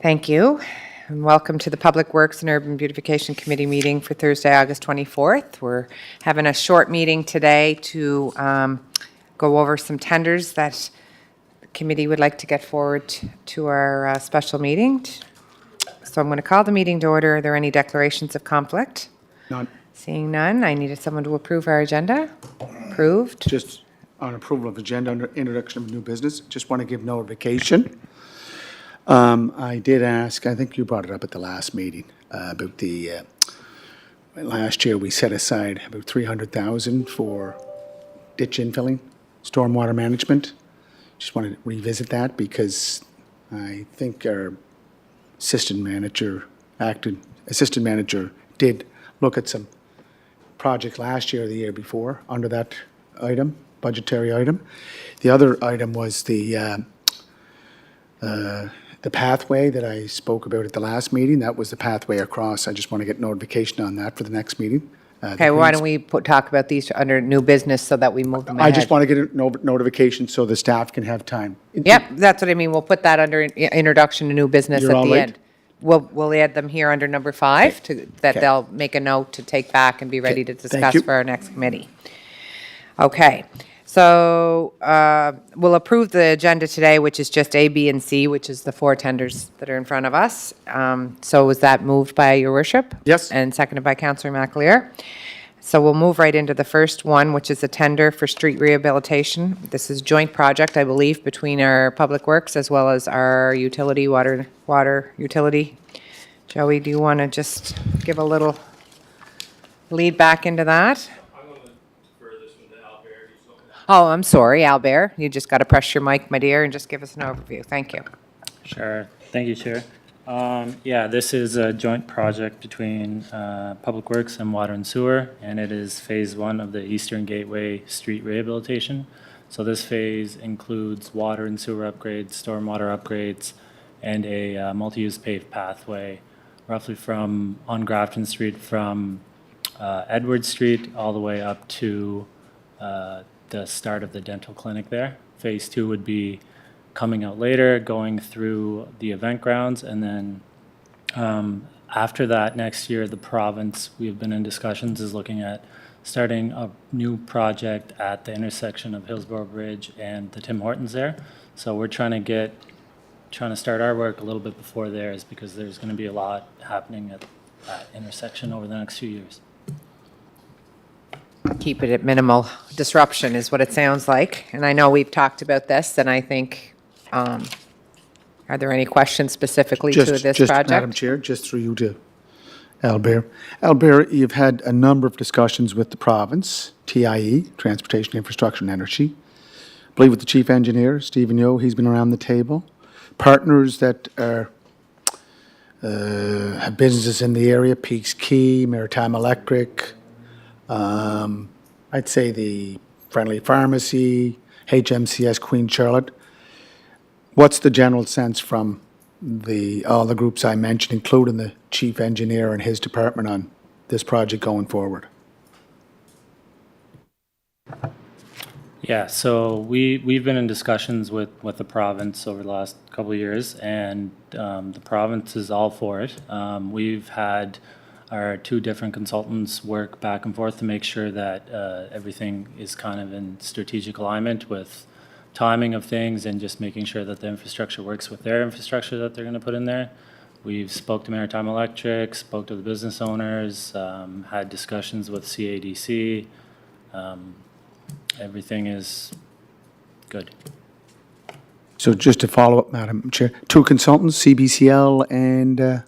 Thank you, and welcome to the Public Works and Urban Beautification Committee meeting for Thursday, August 24th. We're having a short meeting today to go over some tenders that the committee would like to get forward to our special meeting. So I'm going to call the meeting to order. Are there any declarations of conflict? None. Seeing none, I needed someone to approve our agenda. Approved. Just on approval of agenda under introduction of new business, just want to give notification. I did ask, I think you brought it up at the last meeting, about the, last year we set aside about 300,000 for ditch infilling, stormwater management. Just wanted to revisit that because I think our assistant manager did look at some projects last year or the year before under that item, budgetary item. The other item was the pathway that I spoke about at the last meeting. That was the pathway across. I just want to get notification on that for the next meeting. Okay, why don't we talk about these under new business so that we move them ahead? I just want to get a notification so the staff can have time. Yep, that's what I mean. We'll put that under introduction to new business You're at all the right? end. We'll add them here under number 5 that Okay. they'll make a note to take back and be ready to Thank discuss you. for our next committee. Okay, so we'll approve the agenda today, which is just A, B, and C, which is the 4 tenders that are in front of us. So was that moved by your worship? Yes. And seconded by Councillor McAleer. So we'll move right into the first one, which is a tender for street rehabilitation. This is joint project, I believe, between our Public Works as well as our utility, water utility. Joey, do you want to just give a little lead back into that? I'm going to defer this one to Albert. He's looking at Oh, I'm sorry, Albert. You just got to press your mic, my dear, and just give us an overview. Thank you. Sure. Thank you, Chair. Yeah, this is a joint project between Public Works and Water and Sewer, and it is Phase 1 of the Eastern Gateway Street Rehabilitation. So this phase includes water and sewer upgrades, stormwater upgrades, and a multi-use paved pathway roughly from, on Grafton Street, from Edward Street all the way up to the start of the dental clinic there. Phase 2 would be coming out later, going through the event grounds, and then after that, next year, the province, we've been in discussions, is looking at starting a new project at the intersection of Hillsborough Bridge and the Tim Hortons there. So we're trying to start our work a little bit before theirs because there's going to be a lot happening at that intersection over the next few years. Keep it at minimal disruption is what it sounds like. And I know we've talked about this, and I think, are there any questions specifically to this Just, Madam project? Chair, just through you to Albert. Albert, you've had a number of discussions with the province, TIE, Transportation, Infrastructure and Energy. I believe with the Chief Engineer, Stephen Yeo, he's been around the table. Partners that are, have businesses in the area, Peaks Key, Maritime Electric, I'd say the Friendly Pharmacy, HMCS Queen Charlotte. What's the general sense from all the groups I mentioned, including the chief engineer and his department, on this project going forward? Yeah, so we've been in discussions with the province over the last couple of years, and the province is all for it. We've had our 2 different consultants work back and forth to make sure that everything is kind of in strategic alignment with timing of things and just making sure that the infrastructure works with their infrastructure that they're going to put in there. We've spoke to Maritime Electric, spoke to the business owners, had discussions with CADC. Everything is good. So just to follow up, Madam Chair, 2 consultants, CBCL and,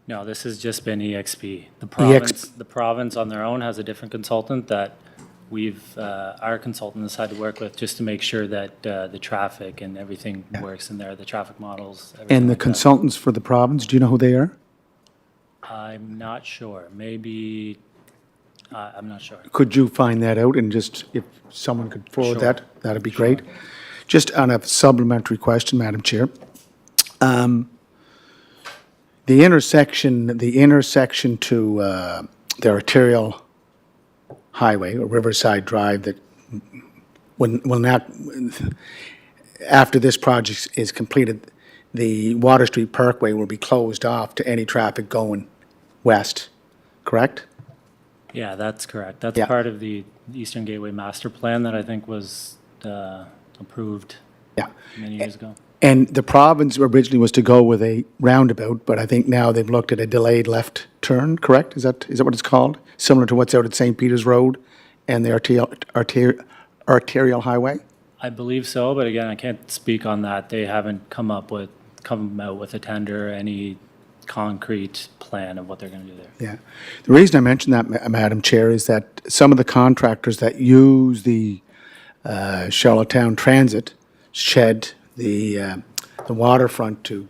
No, this has just been EXP. EXP. The province on their own has a different consultant that our consultant has had to work with just to make sure that the traffic and everything works in there, the traffic models. everything and the like that. consultants for the province, do you know who they are? I'm not sure. Maybe, I'm not sure. Could you find that out and just, if someone could forward Sure. that, that'd be great. Just on a supplementary question, Madam Chair. The intersection to the arterial highway or Riverside Drive that will not, after this project is completed, the Water Street Parkway will be closed off to any traffic going west, correct? Yeah, that's correct. That's Yeah. part of the Eastern Gateway Master Plan that I think was approved Yeah. many years ago. And the province originally was to go with a roundabout, but I think now they've looked at a delayed left turn, correct? Is that what it's called? Similar to what's out at St. Peter's Road and the arterial highway? I believe so, but again, I can't speak on that. They haven't come out with a tender, any concrete plan of what they're going to do there. Yeah. The reason I mention that, Madam Chair, is that some of the contractors that use the Charlottetown Transit shed the waterfront to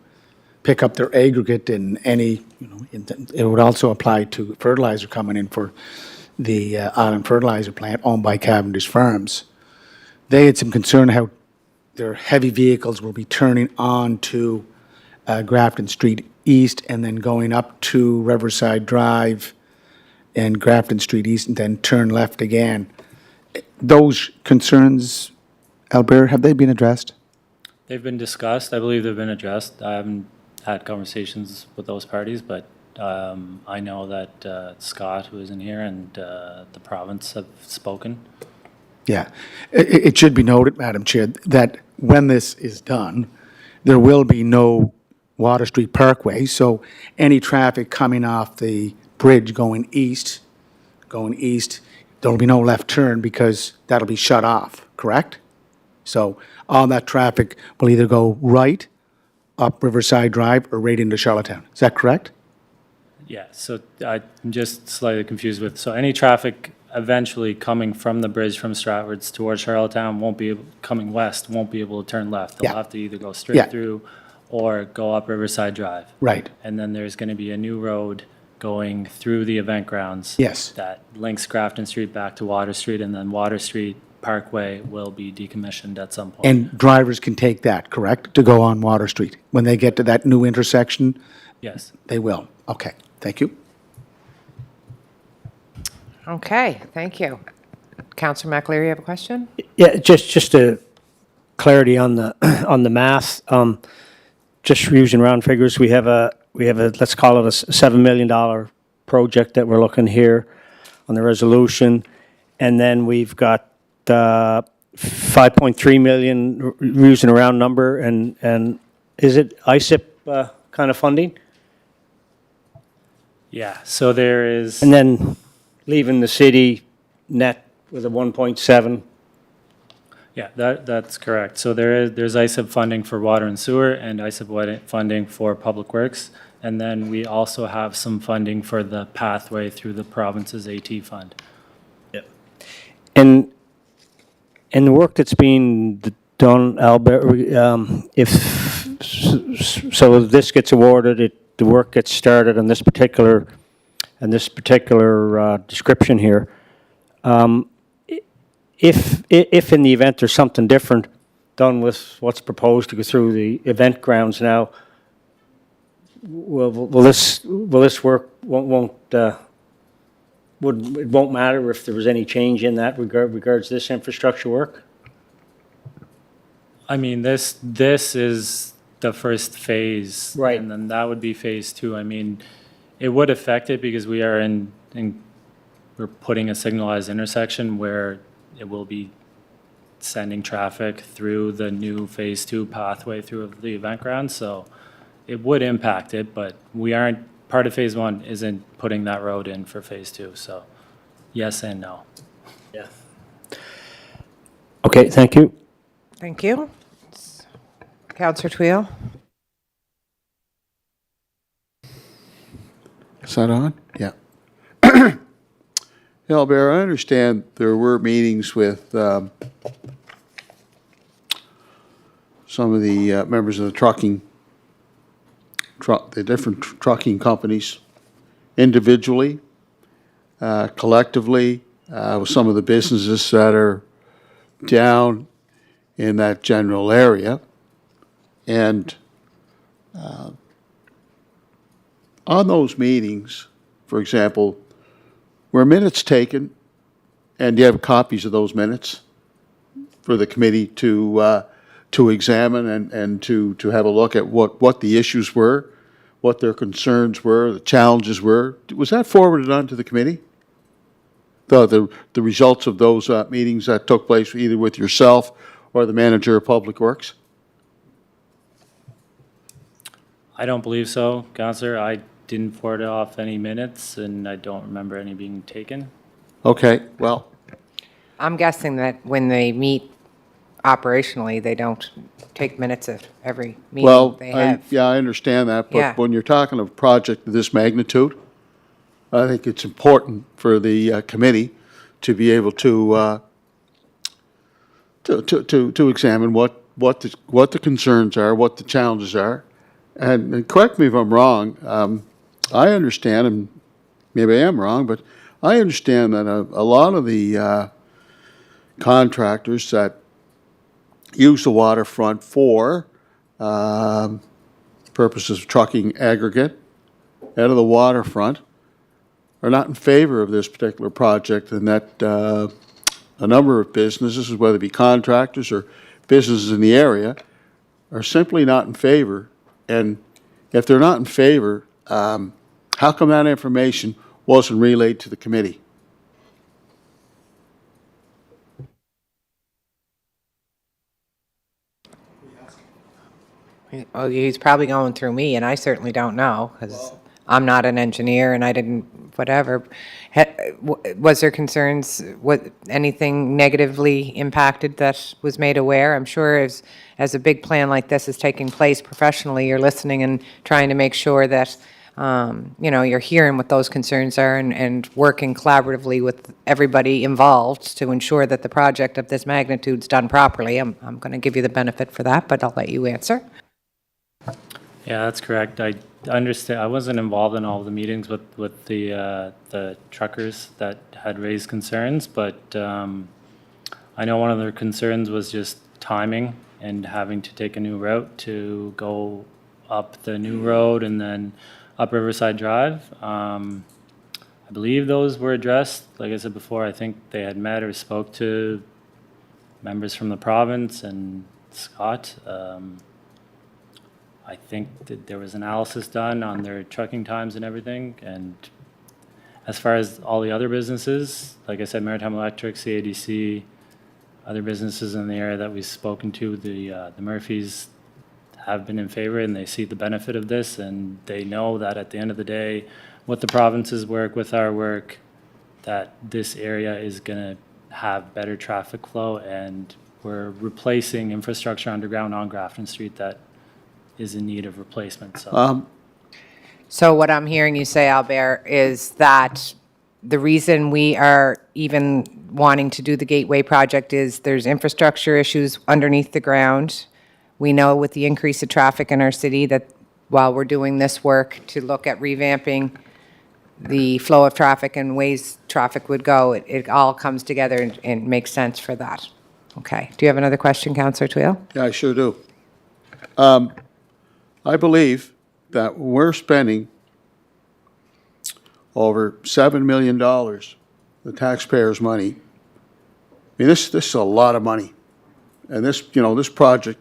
pick up their aggregate in any, it would also apply to fertilizer coming in for the Island Fertilizer Plant owned by Cavendish Farms. They had some concern how their heavy vehicles will be turning on to Grafton Street East and then going up to Riverside Drive and Grafton Street East and then turn left again. Those concerns, Albert, have they been addressed? They've been discussed. I believe they've been addressed. I haven't had conversations with those parties, but I know that Scott, who is in here, and the province have spoken. Yeah. It should be noted, Madam Chair, that when this is done, there will be no Water Street Parkway, so any traffic coming off the bridge going east, there'll be no left turn because that'll be shut off, correct? So all that traffic will either go right up Riverside Drive or right into Charlottetown. Is that correct? Yeah, so I'm just slightly confused with, so any traffic eventually coming from the bridge from Stratfords towards Charlottetown coming west, won't be able to turn left. They'll Yeah. have to either go Yeah. straight through or go up Riverside Drive. Right. And then there's going to be a new road going through the event grounds. Yes. That links Grafton Street back to Water Street, and then Water Street Parkway will be decommissioned at some point. And drivers can take that, correct, to go on Water Street? When they get to that new intersection, Yes. they will. Okay, thank you. Okay, thank you. Councillor McAleer, you have a question? Yeah, just a clarity on the on the math. Just using round figures, we have a let's call it a $7 million project that we're looking here on the resolution, and then we've got 5.3 million using a round number, and is it ISIP kind of funding? Yeah, so there is. And then leaving the city net with a 1.7. Yeah, that's correct. So there's ISIP funding for water and sewer and ISIP funding for public works. And then we also have some funding for the pathway through the province's AT fund. And the work that's being done, Albert, if this gets awarded, the work gets started on this particular description here. If in the event there's something different done with what's proposed to go through the event grounds now, will this work it won't matter if there was any change in that regards this infrastructure work? I mean, this is the first phase. Right. And then that would be phase two. I mean, it would affect it because we are we're putting a signalized intersection where it will be sending traffic through the new phase two pathway through the event ground. So it would impact it, but we aren't, part of phase one isn't putting that road in for phase two. So yes and no. Yeah. Okay, thank you. Thank you. Councillor Twill? Is that on? Yeah. Albert, I understand there were meetings with some of the members of the the different trucking companies, individually, collectively, with some of the businesses that are down in that general area. And on those meetings, for example, were minutes taken, and do you have copies of those minutes for the committee to to examine and to have a look at what the issues were, what their concerns were, the challenges were. Was that forwarded on to the committee? The results of those meetings that took place either with yourself or the manager of Public Works? I don't believe so, Counselor. I didn't forward off any minutes, and I don't remember any being taken. Okay, well, I'm guessing that when they meet operationally, they don't take minutes of every well, meeting they have. yeah, I understand that, Yeah. but when you're talking of a project of this magnitude, I think it's important for the committee to be able to examine what the concerns are, what the challenges are. And correct me if I'm wrong, I understand, and maybe I am wrong, but I understand that a lot of the contractors that use the waterfront for purposes of trucking aggregate out of the waterfront are not in favor of this particular project, and that a number of businesses, whether it be contractors or businesses in the area, are simply not in favor. And if they're not in favor, how come that information wasn't relayed to the committee? Oh, he's probably going through me, and I certainly don't know, because I'm not an engineer, and I didn't, whatever. Was there concerns, anything negatively impacted that was made aware? I'm sure as a big plan like this is taking place professionally, you're listening and trying to make sure that, you're hearing what those concerns are and working collaboratively with everybody involved to ensure that the project of this magnitude's done properly. I'm going to give you the benefit for that, but I'll let you answer. Yeah, that's correct. I understand. I wasn't involved in all of the meetings with the truckers that had raised concerns, but I know one of their concerns was just timing and having to take a new route to go up the new road and then up Riverside Drive. I believe those were addressed. Like I said before, I think they had met or spoke to members from the province and Scott. I think that there was analysis done on their trucking times and everything. And as far as all the other businesses, like I said, Maritime Electric, CADC, other businesses in the area that we've spoken to, the Murphys have been in favor and they see the benefit of this, and they know that at the end of the day, with the province's work, with our work, that this area is going to have better traffic flow, and we're replacing infrastructure underground on Grafton Street that is in need of replacement. So what I'm hearing you say, Albert, is that the reason we are even wanting to do the Gateway project is there's infrastructure issues underneath the ground. We know with the increase of traffic in our city that while we're doing this work to look at revamping the flow of traffic and ways traffic would go, it all comes together and makes sense for that. Okay. Do you have another question, Councillor Twill? Yeah, I sure do. I believe that we're spending over $7 million, the taxpayers' money. I mean, this is a lot of money. And this project,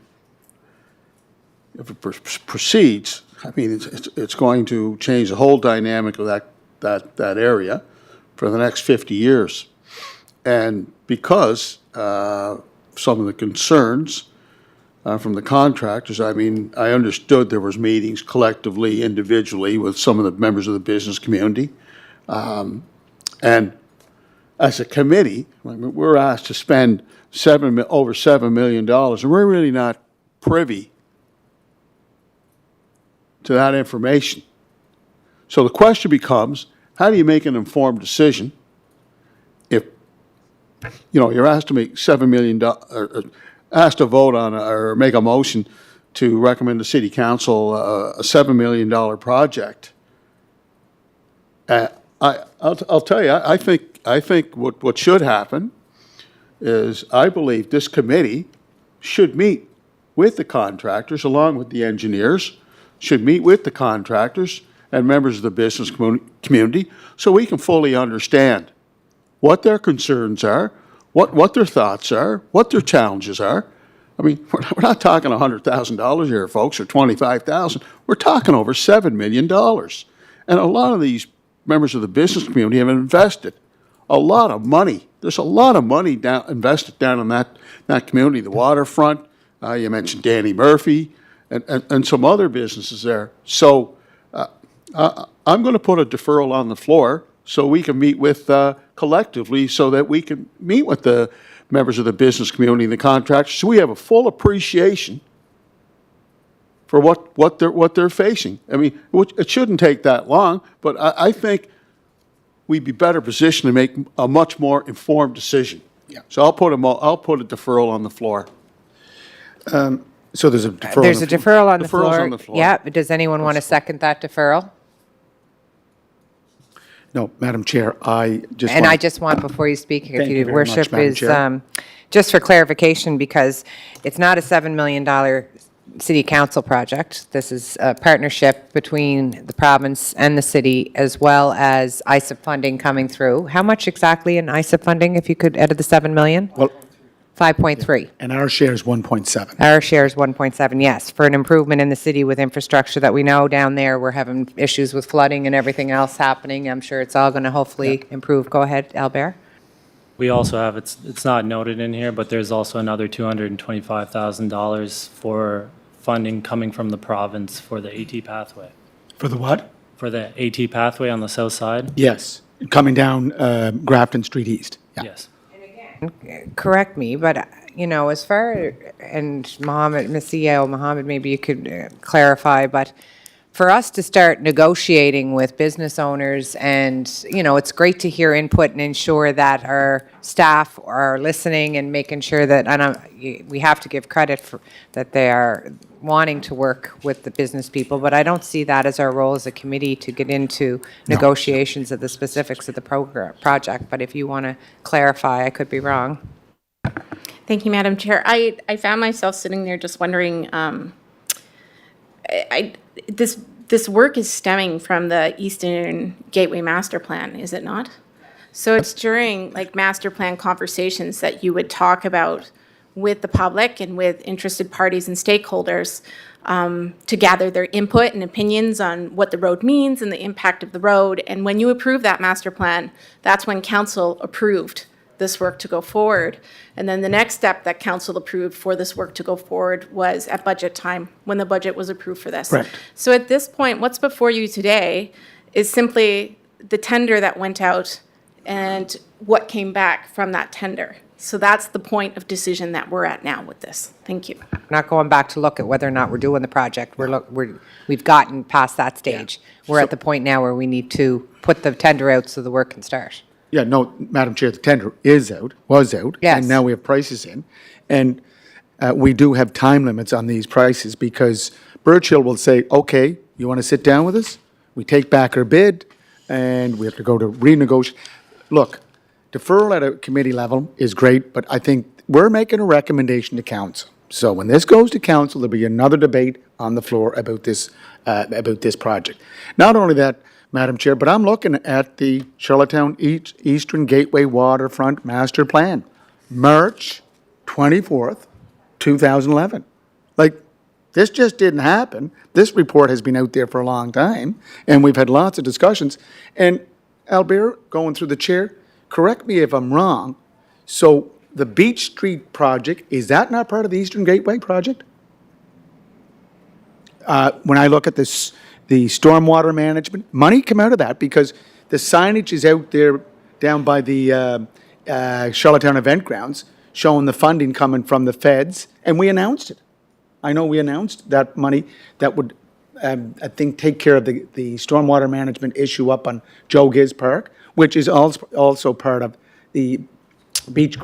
if it proceeds, I mean, it's going to change the whole dynamic of that area for the next 50 years. And because some of the concerns from the contractors, I mean, I understood there was meetings collectively, individually, with some of the members of the business community. And as a committee, I mean, we're asked to spend over $7 million, and we're really not privy to that information. So the question becomes, how do you make an informed decision if, you're asked to make $7 million, asked to vote on or make a motion to recommend to City Council a $7 million project? I'll tell you, I think what should happen is I believe this committee should meet with the contractors, along with the engineers, should meet with the contractors and members of the business community so we can fully understand what their concerns are, what their thoughts are, what their challenges are. I mean, we're not talking $100,000 here, folks, or $25,000. We're talking over $7 million. And a lot of these members of the business community have invested a lot of money. There's a lot of money invested down in that community, the waterfront. You mentioned Danny Murphy and some other businesses there. So I'm going to put a deferral on the floor so we can meet with collectively, so that we can meet with the members of the business community and the contractors, so we have a full appreciation for what they're facing. I mean, it shouldn't take that long, but I think we'd be better positioned to make a much more informed decision. Yeah. So I'll put a deferral on the floor. So there's a deferral. There's a deferral on the Deferral's floor. on the floor. Yeah, does anyone want to second that deferral? No, Madam Chair, I just And want- I just want, before you speak, if Thank you you very much, worship, Madam is, Chair. just for clarification, because it's not a $7 million city council project. This is a partnership between the province and the city, as well as ISIP funding coming through. How much exactly in ISIP funding, if you could edit the 7 million? Well, 5.3. and our share is 1.7. Our share is 1.7, yes, for an improvement in the city with infrastructure that we know down there. We're having issues with flooding and everything else happening. I'm sure it's all going to hopefully improve. Go ahead, Albert. We also have, it's not noted in here, but there's also another $225,000 for funding coming from the province for the AT pathway. For the what? For the AT pathway on the south side? Yes, coming down Grafton Street East. Yeah. Yes. Correct me, but, you know, as far, and Mohammed, Ms. CEO Mohammed, maybe you could clarify, but for us to start negotiating with business owners and, you know, it's great to hear input and ensure that our staff are listening and making sure that, we have to give credit for, that they are wanting to work with the business people, but I don't see that as our role as a committee to get into negotiations of the specifics of the project. But if you want to clarify, I could be wrong. Thank you, Madam Chair. I found myself sitting there just wondering, this work is stemming from the Eastern Gateway Master Plan, is it not? So it's during like master plan conversations that you would talk about with the public and with interested parties and stakeholders to gather their input and opinions on what the road means and the impact of the road. And when you approve that master plan, that's when council approved this work to go forward. And then the next step that council approved for this work to go forward was at budget time, when the budget was approved for this. Correct. So at this point, what's before you today is simply the tender that went out and what came back from that tender. So that's the point of decision that we're at now with this. Thank you. Not going back to look at whether or not we're doing the project. We've gotten past that stage. We're at the point now where we need to put the tender out so the work can start. Yeah, no, Madam Chair, the tender is out, was out. Yes. And now we have prices in. And we do have time limits on these prices because Birchill will say, okay, you want to sit down with us? We take back our bid and we have to go to renegotiate. Look, deferral at a committee level is great, but I think we're making a recommendation to council. So when this goes to council, there'll be another debate on the floor about this project. Not only that, Madam Chair, but I'm looking at the Charlottetown Eastern Gateway Waterfront Master Plan, March 24th, 2011. Like, this just didn't happen. This report has been out there for a long time, and we've had lots of discussions. And Albert, going through the chair, correct me if I'm wrong, so the Beach Street project, is that not part of the Eastern Gateway project? When I look at this, the stormwater management, money come out of that because the signage is out there down by the Charlottetown Event Grounds showing the funding coming from the feds, and we announced it. I know we announced that money that would, I think, take care of the stormwater management issue up on Joe Giz Park, which is also part of the Beach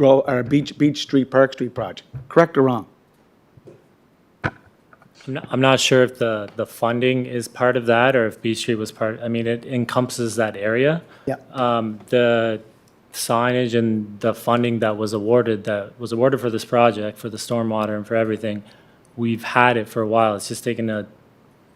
Street, Park Street project. Correct or wrong? I'm not sure if the funding is part of that or if Beach Street was part, I mean, it encompasses that area. Yeah. The signage and the funding that was awarded for this project, for the stormwater and for everything, we've had it for a while. It's just taken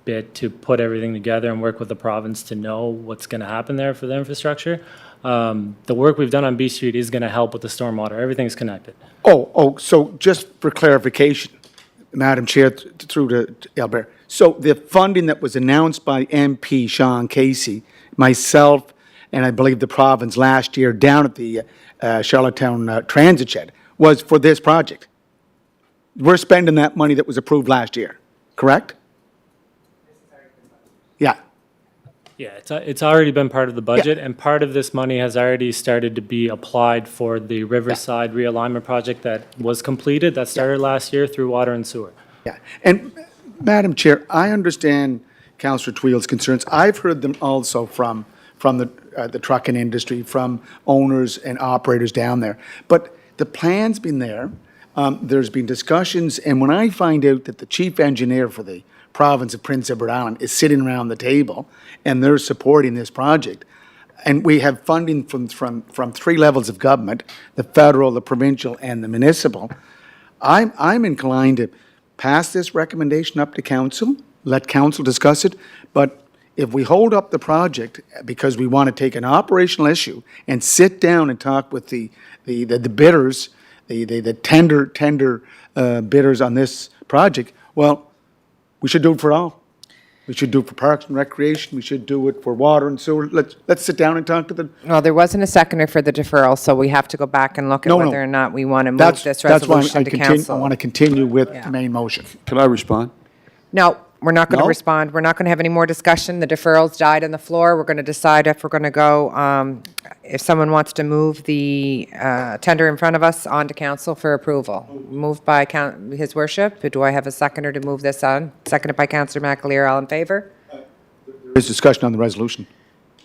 bit to put everything together and work with the province to know what's going to happen there for the infrastructure. The work we've done on B Street is going to help with the stormwater. Everything's connected. So just for clarification, Madam Chair, through to Albert. So the funding that was announced by MP Sean Casey, myself, and I believe the province last year down at the Charlottetown Transit Shed was for this project. We're spending that money that was approved last year, correct? Yeah. Yeah, it's already been part of the budget, and part of this money has already started to be applied for the Riverside realignment project that was completed, that started last year through water and sewer. Yeah, and Madam Chair, I understand Councillor Tweel's concerns. I've heard them also from the trucking industry, from owners and operators down there. But the plan's been there. There's been discussions, and when I find out that the chief engineer for the province of Prince Edward Island is sitting around the table and they're supporting this project, and we have funding from three levels of government, the federal, the provincial, and the municipal, I'm inclined to pass this recommendation up to council, let council discuss it, but if we hold up the project because we want to take an operational issue and sit down and talk with the bidders, the tender bidders on this project, well, we should do it for all. We should do it for parks and recreation. We should do it for water and sewer. Let's sit down and talk to the. Well, there wasn't a seconder for the deferral, so we have to go back and look at No, no. whether or not we want to move That's this why resolution to I council. want to continue with the main motion. Can I respond? No, we're not going to No? respond. We're not going to have any more discussion. The deferrals died on the floor. We're going to decide if we're going to go, if someone wants to move the tender in front of us on to council for approval. Moved by His Worship. Do I have a seconder to move this on? Seconded by Councillor McAleer. All in favor? There's discussion on the resolution.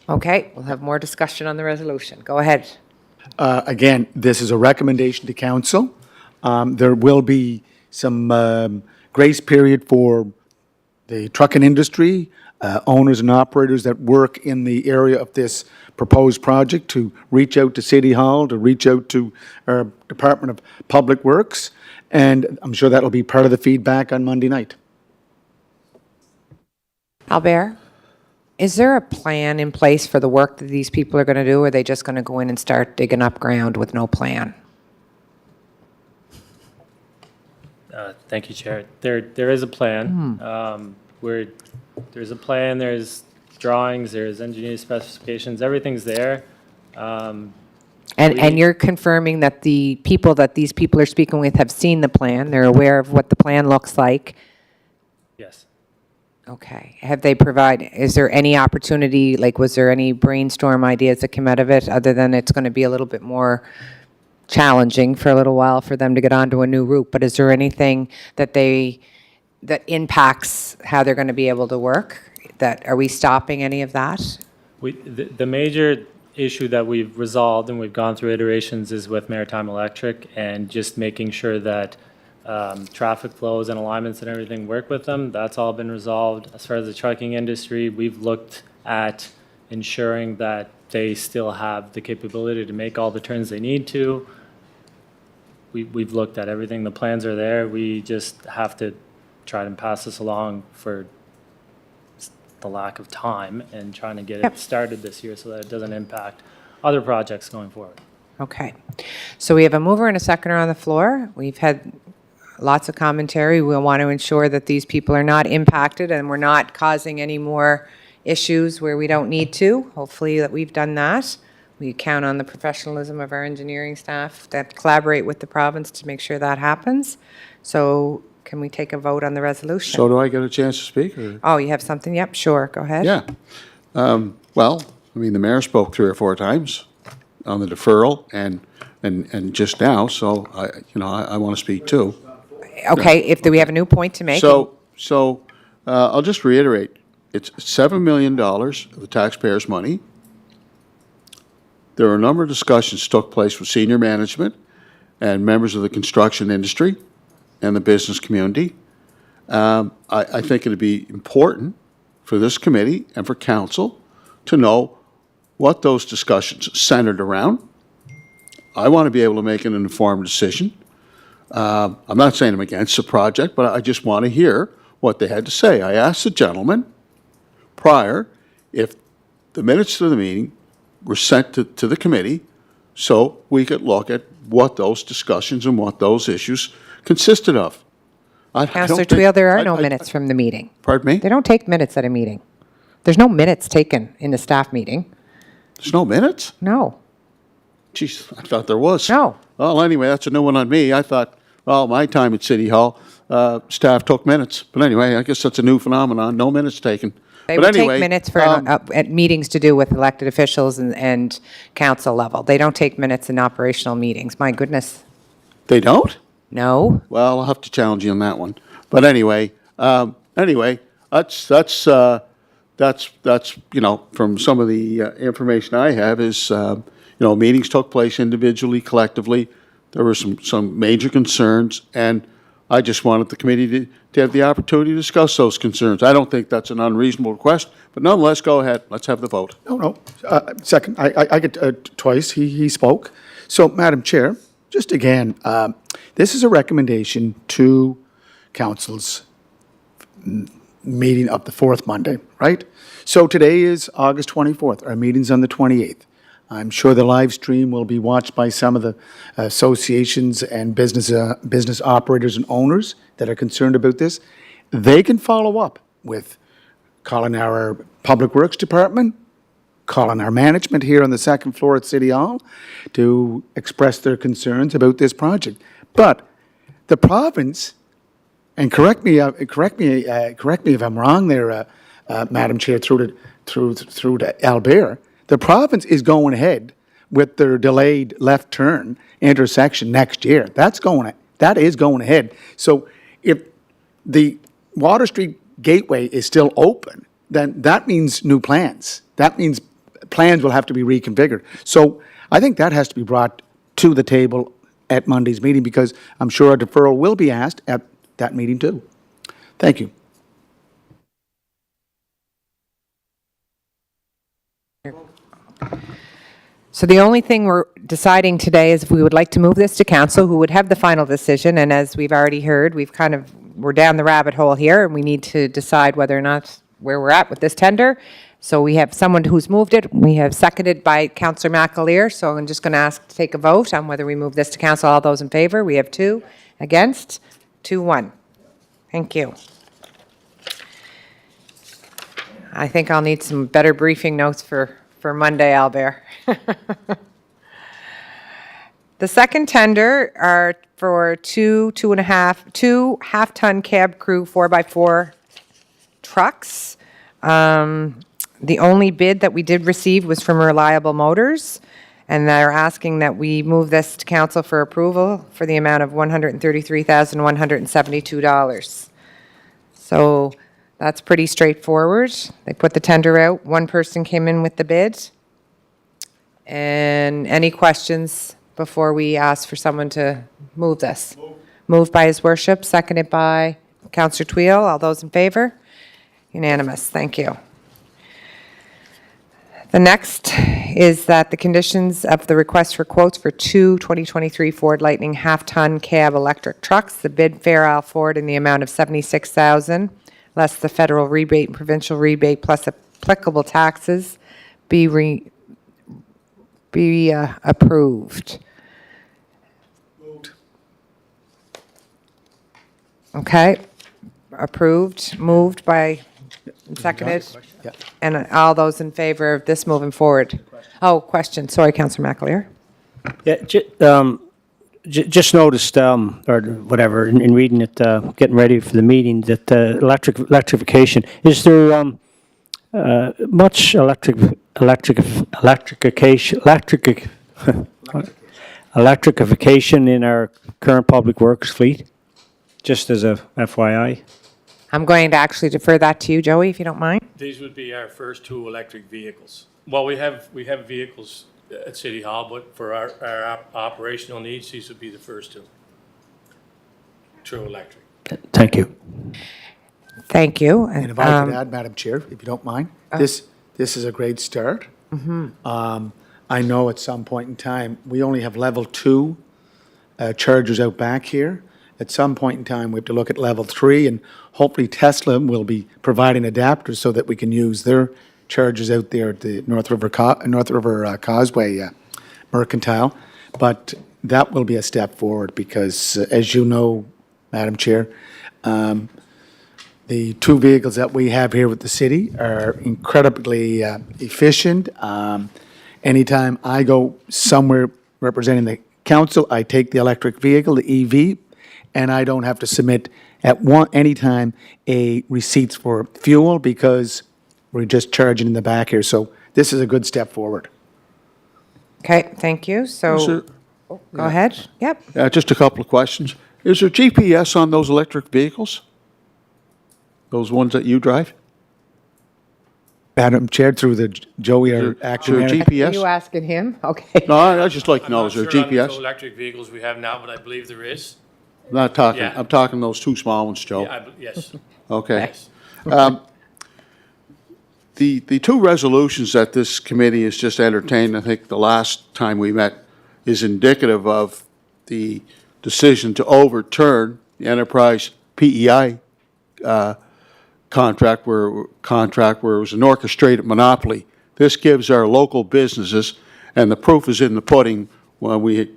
Okay, we'll have more discussion on the resolution. Go ahead. Again, this is a recommendation to council. There will be some grace period for the trucking industry, owners and operators that work in the area of this proposed project to reach out to City Hall, to reach out to our Department of Public Works, and I'm sure that'll be part of the feedback on Monday night. Albert, is there a plan in place for the work that these people are going to do, or are they just going to go in and start digging up ground with no plan? Thank you, Chair. There is a plan. There's a plan, there's drawings, there's engineering specifications, everything's there. And you're confirming that the people that these people are speaking with have seen the plan, they're aware of what the plan looks like? Yes. Okay. Have they is there any opportunity, like, was there any brainstorm ideas that came out of it, other than it's going to be a little bit more challenging for a little while for them to get onto a new route? But is there anything that impacts how they're going to be able to work? Are we stopping any of that? The major issue that we've resolved and we've gone through iterations is with Maritime Electric and just making sure that traffic flows and alignments and everything work with them. That's all been resolved. As far as the trucking industry, we've looked at ensuring that they still have the capability to make all the turns they need to. We've looked at everything. The plans are there. We just have to try and pass this along for the lack of time and trying to get it started this year so that it doesn't impact other projects going forward. Okay. So we have a mover and a seconder on the floor. We've had lots of commentary. We'll want to ensure that these people are not impacted and we're not causing any more issues where we don't need to. Hopefully that we've done that. We count on the professionalism of our engineering staff that collaborate with the province to make sure that happens. So can we take a vote on the resolution? So do I get a chance to speak, or? Oh, you have something? Yep, sure. Go ahead. Yeah. Well, I mean, the mayor spoke 3 or 4 times on the deferral and just now, so I want to speak too. Okay, if we have a new point to make. So I'll just reiterate, it's $7 million of the taxpayers' money. There are a number of discussions took place with senior management and members of the construction industry and the business community. I think it'd be important for this committee and for council to know what those discussions centered around. I want to be able to make an informed decision. I'm not saying I'm against the project, but I just want to hear what they had to say. I asked the gentleman prior if the minutes of the meeting were sent to the committee so we could look at what those discussions and what those issues consisted of. I don't Counselor think- Twill, there are I- no I- minutes from the meeting. Pardon me? They don't take minutes at a meeting. There's no minutes taken in the staff meeting. There's no minutes? No, Jeez, I thought there was. no. Well, anyway, that's a new one on me. I thought, well, my time at City Hall, staff took minutes. But anyway, I guess that's a new phenomenon, no minutes taken. They But would take anyway, minutes for, um, at meetings to do with elected officials and council level. They don't take minutes in operational meetings. My goodness. They don't? No? Well, I'll have to challenge you on that one. But anyway, that's you know, from some of the information I have is, you know, meetings took place individually, collectively. There were some major concerns, and I just wanted the committee to have the opportunity to discuss those concerns. I don't think that's an unreasonable request, but nonetheless, go ahead. Let's have the vote. No. Second, I get twice, he spoke. So, Madam Chair, just again, this is a recommendation to council's meeting of the fourth Monday, right? So today is August 24th. Our meeting's on the 28th. I'm sure the live stream will be watched by some of the associations and business operators and owners that are concerned about this. They can follow up with calling our Public Works Department, calling our management here on the second floor at City Hall to express their concerns about this project. But the province, and correct me if I'm wrong there, Madam Chair, through to Albert, the province is going ahead with their delayed left turn intersection next year. That is going ahead. So if the Water Street Gateway is still open, then that means new plans. That means plans will have to be reconfigured. So I think that has to be brought to the table at Monday's meeting, because I'm sure a deferral will be asked at that meeting too. Thank you. So the only thing we're deciding today is if we would like to move this to council, who would have the final decision. And as we've already heard, we're down the rabbit hole here, and we need to decide whether or not where we're at with this tender. So we have someone who's moved it. We have seconded by Councillor McAleer. So I'm just going to ask to take a vote on whether we move this to council. All those in favor? We have 2 against, 2-1. Thank you. I think I'll need some better briefing notes for Monday, Albert. The second tender are for two half-ton cab crew 4x4 trucks. The only bid that we did receive was from Reliable Motors, and they're asking that we move this to council for approval for the amount of $133,172. So that's pretty straightforward. They put the tender out. One person came in with the bid. And any questions before we ask for someone to move this? Moved by His Worship, seconded by Councillor Twill. All those in favor? Unanimous. Thank you. The next is that the conditions of the request for quotes for 2 2023 Ford Lightning half-ton cab electric trucks, the bid Fair Isle Ford in the amount of $76,000, less the federal rebate and provincial rebate plus applicable taxes, be approved. Okay, approved, moved by, seconded. Yeah. And all those in favor of this moving forward? Oh, question, sorry, Councillor McAleer. Yeah, just noticed, or whatever, in reading it, getting ready for the meeting, that electrification, is there much electrification in our current public works fleet? Just as a FYI. I'm going to actually defer that to you, Joey, if you don't mind. These would be our first 2 electric vehicles. Well, we have vehicles at City Hall, but for our operational needs, these would be the first 2. True electric. Thank you. Thank you. And if I could add, Madam Chair, if you don't mind, this is a great start. I know at some point in time, we only have level 2 chargers out back here, at some point in time, we have to look at level 3, and hopefully Tesla will be providing adapters so that we can use their chargers out there at the North River Causeway Mercantile. But that will be a step forward because, as you know, Madam Chair, the 2 vehicles that we have here with the city are incredibly efficient. Anytime I go somewhere representing the council, I take the electric vehicle, the EV, and I don't have to submit any time a receipts for fuel because we're just charging in the back here. So this is a good step forward. Okay, thank you. So, Sir, go ahead. Yep. just a couple of questions. Is there GPS on those electric vehicles? Those ones that you drive? Madam Chair, through the Joey, our Is acting there manager. Are you GPS? asking him? Okay. No, I'd just like to know, I'm is there not sure on the GPS? two electric vehicles we have now, but I believe there is. I'm not talking, Yeah. I'm talking those 2 small ones, Joe. Yeah, yes, Okay. yes. The 2 resolutions that this committee has just entertained, I think the last time we met, is indicative of the decision to overturn the Enterprise PEI contract where it was an orchestrated monopoly. This gives our local businesses, and the proof is in the pudding when we're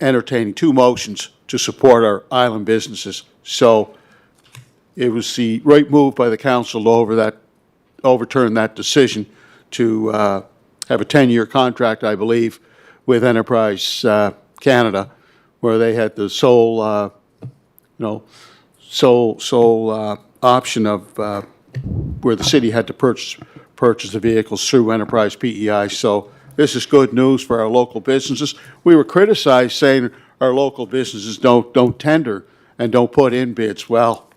entertaining 2 motions to support our island businesses. So it was the right move by the council to overturn that decision to have a 10-year contract, I believe, with Enterprise Canada, where they had the sole option of where the city had to purchase the vehicles through Enterprise PEI. So this is good news for our local businesses. We were criticized saying our local businesses don't tender and don't put in bids. Well,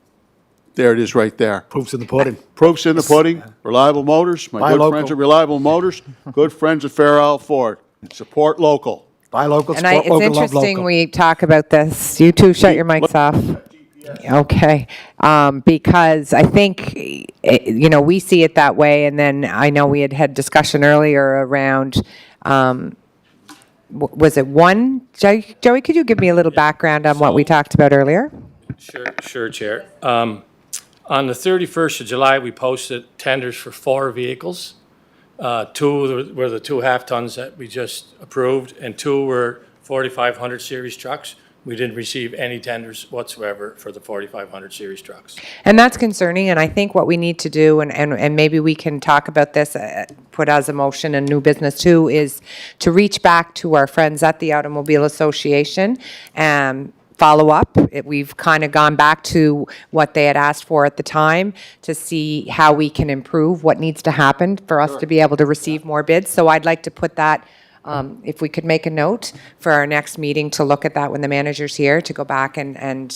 there it is right there. Proof's in the pudding. Proof's in the pudding. Reliable Motors, my Buy good local. friends at Reliable Motors, good friends at Fair Isle Ford. Support local. Buy local, And support it's local, love interesting local. we talk about this. You two shut your mics off. Okay. Because I think, we see it that way. And then I know we had discussion earlier around, was it one? Joey, could you give me a little background on what we talked about earlier? Sure, Chair. On the 31st of July, we posted tenders for 4 vehicles. 2 were the 2 half-tons that we just approved, and 2 were 4,500 series trucks. We didn't receive any tenders whatsoever for the 4,500 series trucks. And that's concerning, and I think what we need to do, and maybe we can talk about this, put as a motion and new business too, is to reach back to our friends at the Automobile Association and follow up. We've kind of gone back to what they had asked for at the time to see how we can improve, what needs to happen for us to be able to receive more bids. So I'd like to put that, if we could make a note for our next meeting to look at that when the manager's here, to go back and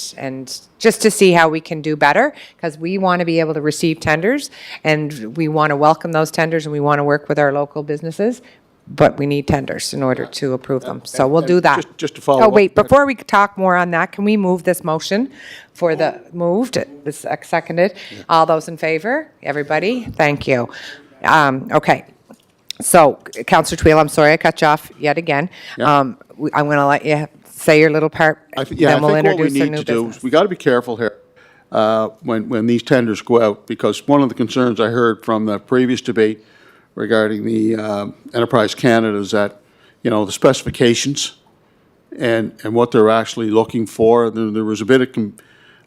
just to see how we can do better, because we want to be able to receive tenders, and we want to welcome those tenders, and we want to work with our local businesses, but we need tenders in order to approve them. So we'll do that. Just to follow Oh, up. wait, before we talk more on that, can we move this motion for the, moved, this seconded? All those in favor? Everybody? Thank you. Okay. So, Councillor Twill, I'm sorry I cut you off yet again. I'm going to let you say your little part, Yeah, I then think we'll what we introduce a need new to do business. is, we got to be careful here when these tenders go out, because one of the concerns I heard from the previous debate regarding the Enterprise Canada is that, the specifications and what they're actually looking for, there was a bit of,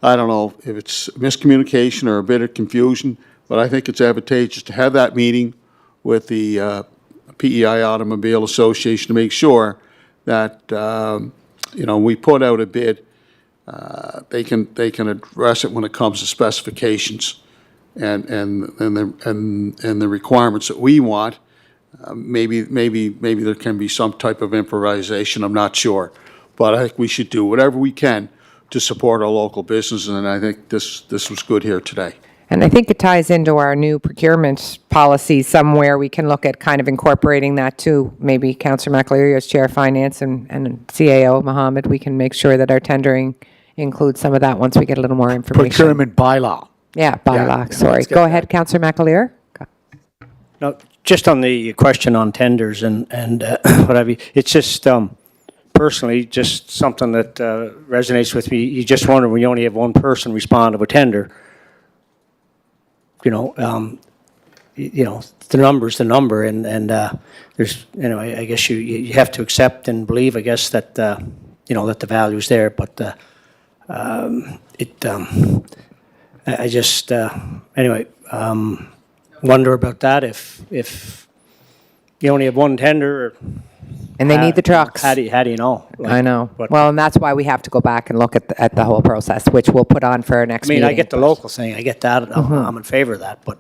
I don't know if it's miscommunication or a bit of confusion, but I think it's advantageous to have that meeting with the PEI Automobile Association to make sure that, we put out a bid, they can address it when it comes to specifications and the requirements that we want. Maybe there can be some type of improvisation, I'm not sure. But I think we should do whatever we can to support our local business, and I think this was good here today. And I think it ties into our new procurement policy somewhere. We can look at kind of incorporating that too. Maybe Councillor McAlery as Chair of Finance and CAO Mohammed, we can make sure that our tendering includes some of that once we get a little more information. Procurement bylaw. Yeah, bylaw, yeah, sorry. let's get Go that. ahead, Councillor McAleer. No, just on the question on tenders and what have you, it's just, personally, just something that resonates with me. You just wonder when you only have one person respond to a tender, the number's the number, and there's, I guess you have to accept and believe, I guess, that, that the value's there, but I just, anyway, wonder about that if you only have one tender. And they need the trucks. How do you know? I know. But- Well, and that's why we have to go back and look at the whole process, which we'll put on for our I next mean, meeting. I get the local thing, I get that, I'm in favor of that, but.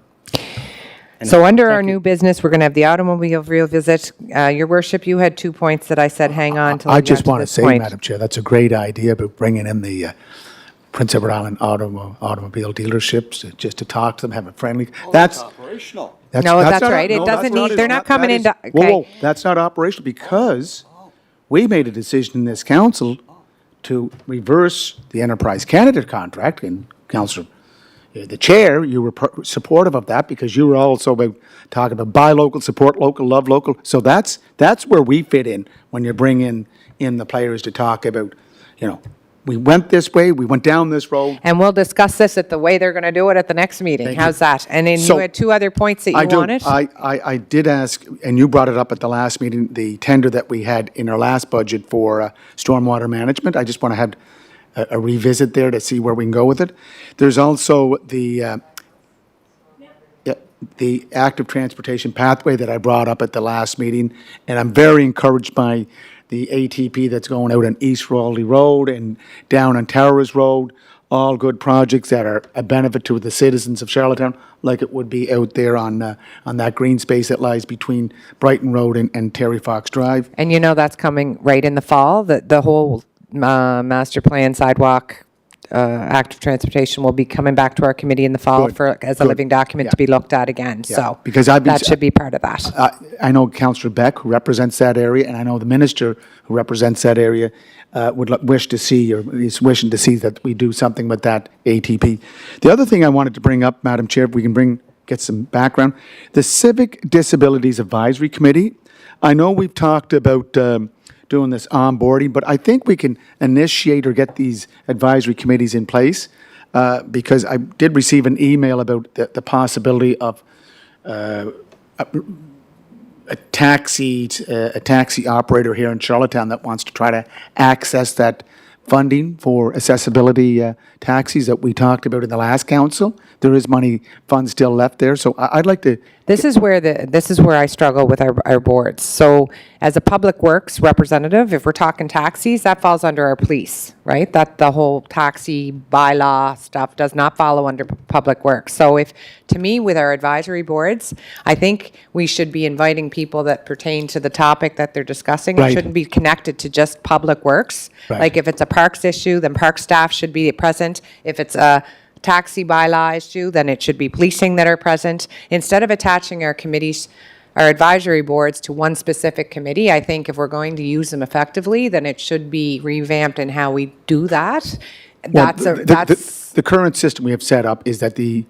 So under our new business, we're going to have the automobile revisit. Your worship, you had 2 points that I said hang on till we I got just to want to this say, point. Madam Chair, that's a great idea about bringing in the Prince Edward Island automobile dealerships, just to talk to them, have a friendly, that's. Operational. No, that's not- right. It no, doesn't that's need- they're not coming that into- is- Whoa, whoa, okay. that's not operational, because we made a decision in this council to reverse the Enterprise Canada contract, and Councillor, the chair, you were supportive of that, because you were also about talking about buy local, support local, love local. So that's where we fit in, when you bring in the players to talk about, we went this way, we went down this road. And we'll discuss this at the way they're going to do it at the next meeting. Thank you. How's that? And then you So- had 2 other points that I you do. wanted? I did ask, and you brought it up at the last meeting, the tender that we had in our last budget for stormwater management. I just want to have a revisit there to see where we can go with it. There's also the active transportation pathway that I brought up at the last meeting, and I'm very encouraged by the ATP that's going out on East Raleigh Road and down on Towers Road, all good projects that are a benefit to the citizens of Charlottetown, like it would be out there on that green space that lies between Brighton Road and Terry Fox Drive. And that's coming right in the fall, the whole master plan sidewalk, active transportation will be coming back to our committee in the fall Good, as a good, living document yeah. to be looked at again. Yeah, So because I've been- that should be part of that. I know Councillor Beck, who represents that area, and I know the minister who represents that area would wish to see, or is wishing to see, that we do something with that ATP. The other thing I wanted to bring up, Madam Chair, if we can get some background, the Civic Disabilities Advisory Committee. I know we've talked about doing this onboarding, but I think we can initiate or get these advisory committees in place, because I did receive an email about the possibility of a taxi operator here in Charlottetown that wants to try to access that funding for accessibility taxis that we talked about in the last council. There is funds still left there, so I'd like to. This is where I struggle with our boards. So as a Public Works representative, if we're talking taxis, that falls under our police, right? That the whole taxi bylaw stuff does not follow under Public Works. So to me, with our advisory boards, I think we should be inviting people that pertain to the topic that they're discussing. It Right. shouldn't be connected to just Public Works. Right. Like if it's a parks issue, then park staff should be present. If it's a taxi bylaw issue, then it should be policing that are present. Instead of attaching our committees, our advisory boards to one specific committee, I think if we're going to use them effectively, then it should be revamped in how we do that. Well, That's the current system we have set up is that the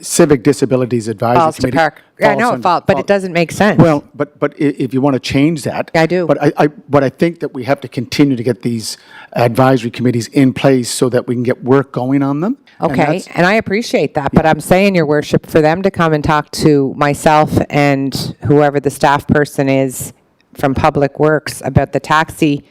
Civic Disabilities Advisory falls to Committee. park. Yeah, I know it under- falls, but it doesn't make sense. Well, but if you want to change that. I do. But I think that we have to continue to get these advisory committees in place so that we can get work going on them. And Okay, that's- and I appreciate that, but I'm saying, Your Worship, for them to come and talk to myself and whoever the staff person is from Public Works about the taxi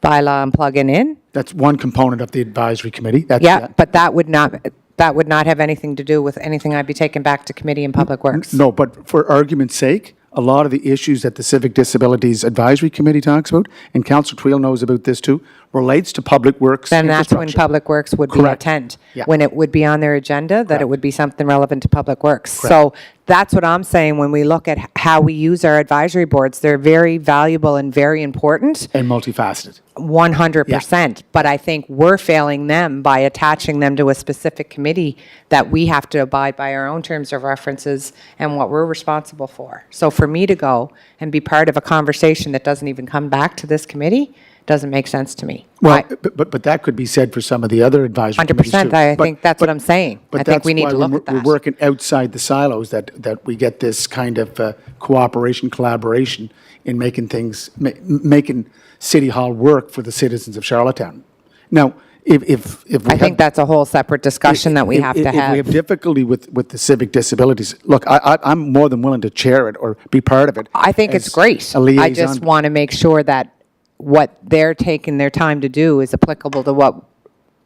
bylaw and plugging in, That's one component of the advisory committee. That's- yeah, but that would not have anything to do with anything I'd be taking back to committee in Public Works. No, but for argument's sake, a lot of the issues that the Civic Disabilities Advisory Committee talks about, and Councillor Tweel knows about this too, relates to Public Works Then that's when infrastructure. Public Works would be Correct. attend. Yeah. When it would be on their agenda, that it Correct. would be something relevant to Public Works. So that's what I'm saying, when we look at how we use our advisory boards, they're very valuable and very important. And multifaceted. 100%. But I think we're failing them by attaching them to a specific committee that we have to abide by our own terms of references and what we're responsible for. So for me to go and be part of a conversation that doesn't even come back to this committee doesn't make sense to me. Well, but that could be said for some of the other advisory committees too. 100%, I But- think that's what but- I'm saying. but I think we that's need why to look we're- at that. We're working outside the silos, that we get this kind of cooperation, collaboration in making things, making City Hall work for the citizens of Charlottetown. Now, if we I think that's a whole separate discussion that we have to If we have have. difficulty with the civic disabilities, look, I'm more than willing to chair it or be part of it. I think it's as great. a I liaison. just want to make sure that what they're taking their time to do is applicable to what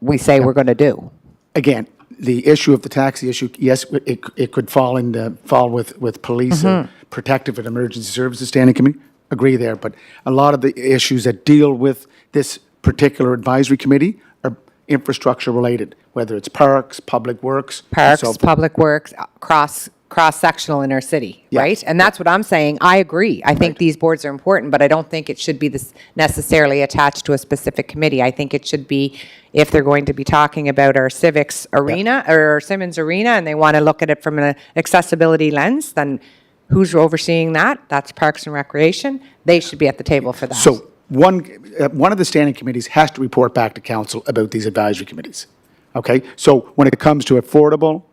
we say we're going to do. Again, the issue of the taxi issue, yes, it could fall with police, protective and emergency services standing committee, agree there, but a lot of the issues that deal with this particular advisory committee are infrastructure related, whether it's parks, public works. and Parks, so forth. public works, cross-sectional in our city, Yeah. right? And that's what I'm saying. I agree. I think these boards are important, but I don't think it should be necessarily attached to a specific committee. I think it should be, if they're going to be talking about our civics arena, or our Simmons Arena, and they want to look at it from an accessibility lens, then who's overseeing that? That's Parks and Recreation. They should be at the table for that. So one of the standing committees has to report back to council about these advisory committees, okay? So when it comes to affordable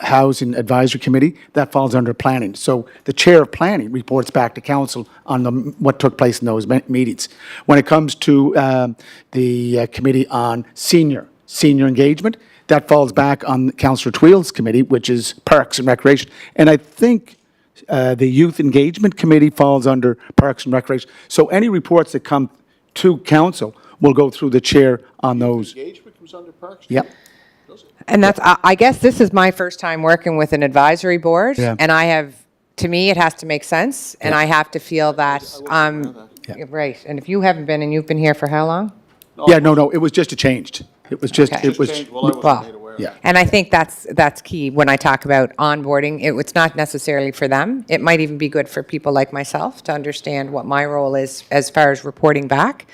housing advisory committee, that falls under planning. So the chair of planning reports back to council on what took place in those meetings. When it comes to the committee on senior engagement, that falls back on Councillor Tweel's committee, which is Parks and Recreation. And I think the Youth Engagement Committee falls under Parks and Recreation. So any reports that come to council will go through the chair on those. Engagement comes under Parks? Yep. And that's, I guess this is my first time working with an advisory board. Yeah. And I have, to me, it has to make sense. And I have to feel that, right. And if you haven't been, and you've been here for how long? Yeah, no, it was just a changed. It was just, Okay. it was, Changed while I Well, wasn't made aware. yeah. And I think that's key when I talk about onboarding. It's not necessarily for them. It might even be good for people like myself to understand what my role is as far as reporting back,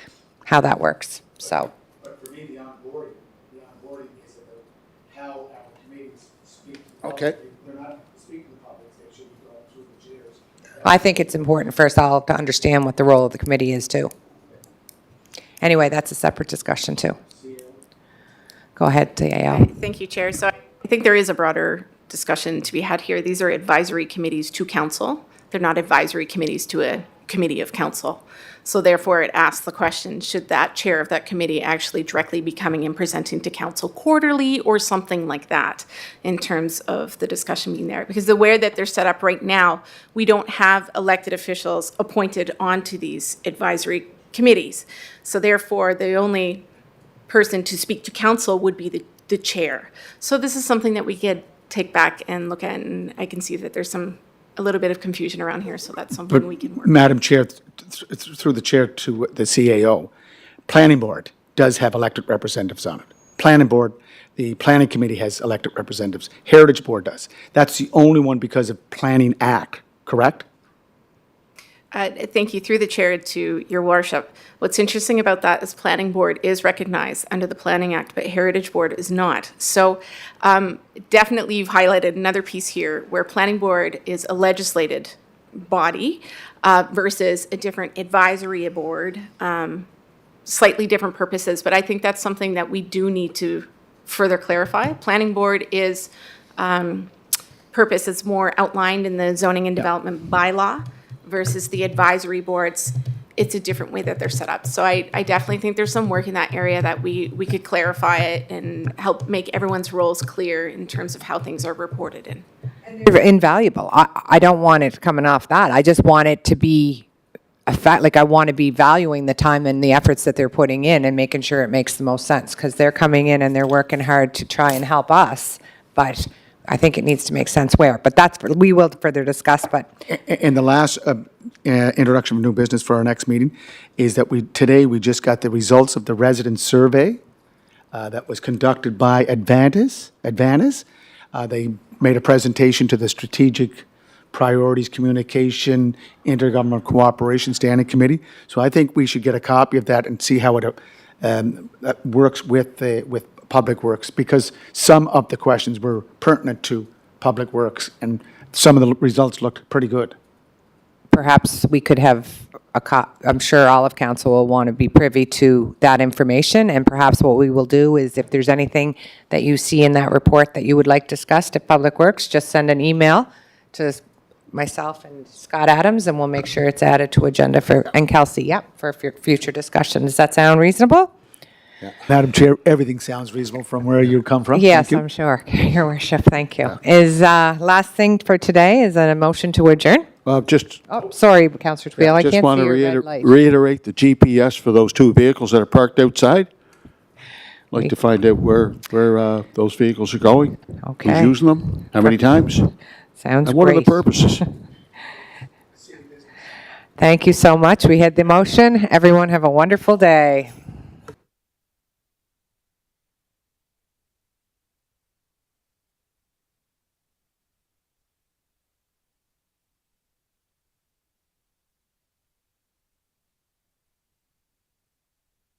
how that works. So, But for me, the onboarding is about how our committees speak to the Okay. public. They're not speaking to the public, they should be going through the chairs. I think it's important for us all to understand what the role of the committee is too. Anyway, that's a separate discussion too. Go ahead, Yael. Thank you, Chair. So I think there is a broader discussion to be had here. These are advisory committees to council. They're not advisory committees to a committee of council. So therefore, it asks the question, should that chair of that committee actually directly be coming and presenting to council quarterly or something like that in terms of the discussion being there? Because the way that they're set up right now, we don't have elected officials appointed onto these advisory committees. So therefore, the only person to speak to council would be the chair. So this is something that we could take back and look at, and I can see that there's a little bit of confusion around here, so that's something we can work. Madam Chair, through the chair to the CAO, Planning Board does have elected representatives on it. Planning Board, the Planning Committee has elected representatives. Heritage Board does. That's the only one because of Planning Act, correct? Thank you, through the chair to your worship. What's interesting about that is Planning Board is recognized under the Planning Act, but Heritage Board is not. So definitely you've highlighted another piece here where Planning Board is a legislated body versus a different advisory board, slightly different purposes, but I think that's something that we do need to further clarify. Planning Board is purpose is more outlined in the zoning and development bylaw versus the advisory boards. It's a different way that they're set up. So I definitely think there's some work in that area that we could clarify it and help make everyone's roles clear in terms of how things are reported in. They're invaluable. I don't want it coming off that. I just want it to be a fact, like I want to be valuing the time and the efforts that they're putting in and making sure it makes the most sense because they're coming in and they're working hard to try and help us. But I think it needs to make sense where. But we will further discuss, but And the last introduction of new business for our next meeting is that today we just got the results of the resident survey that was conducted by Advantis. They made a presentation to the Strategic Priorities Communication Intergovernmental Cooperation Standing Committee. So I think we should get a copy of that and see how it works with Public Works, because some of the questions were pertinent to Public Works, and some of the results looked pretty good. perhaps we could have I'm sure all of council will want to be privy to that information, and perhaps what we will do is if there's anything that you see in that report that you would like discussed at Public Works, just send an email to myself and Scott Adams, and we'll make sure it's added to agenda and Kelsey, yep, for future discussion. Does that sound reasonable? Madam Chair, everything sounds reasonable from where you come from. Yes, Thank you. I'm sure. Your worship, thank you. Is, last thing for today is a motion to adjourn? Just, Oh, sorry, Councillor Twill, I just can't want see to your red light. reiterate the GPS for those two vehicles that are parked outside. Like to find out where those vehicles are going. Okay. Who's using them, how many times, Sounds and what are the great. purposes? Thank you so much. We had the motion. Everyone have a wonderful day.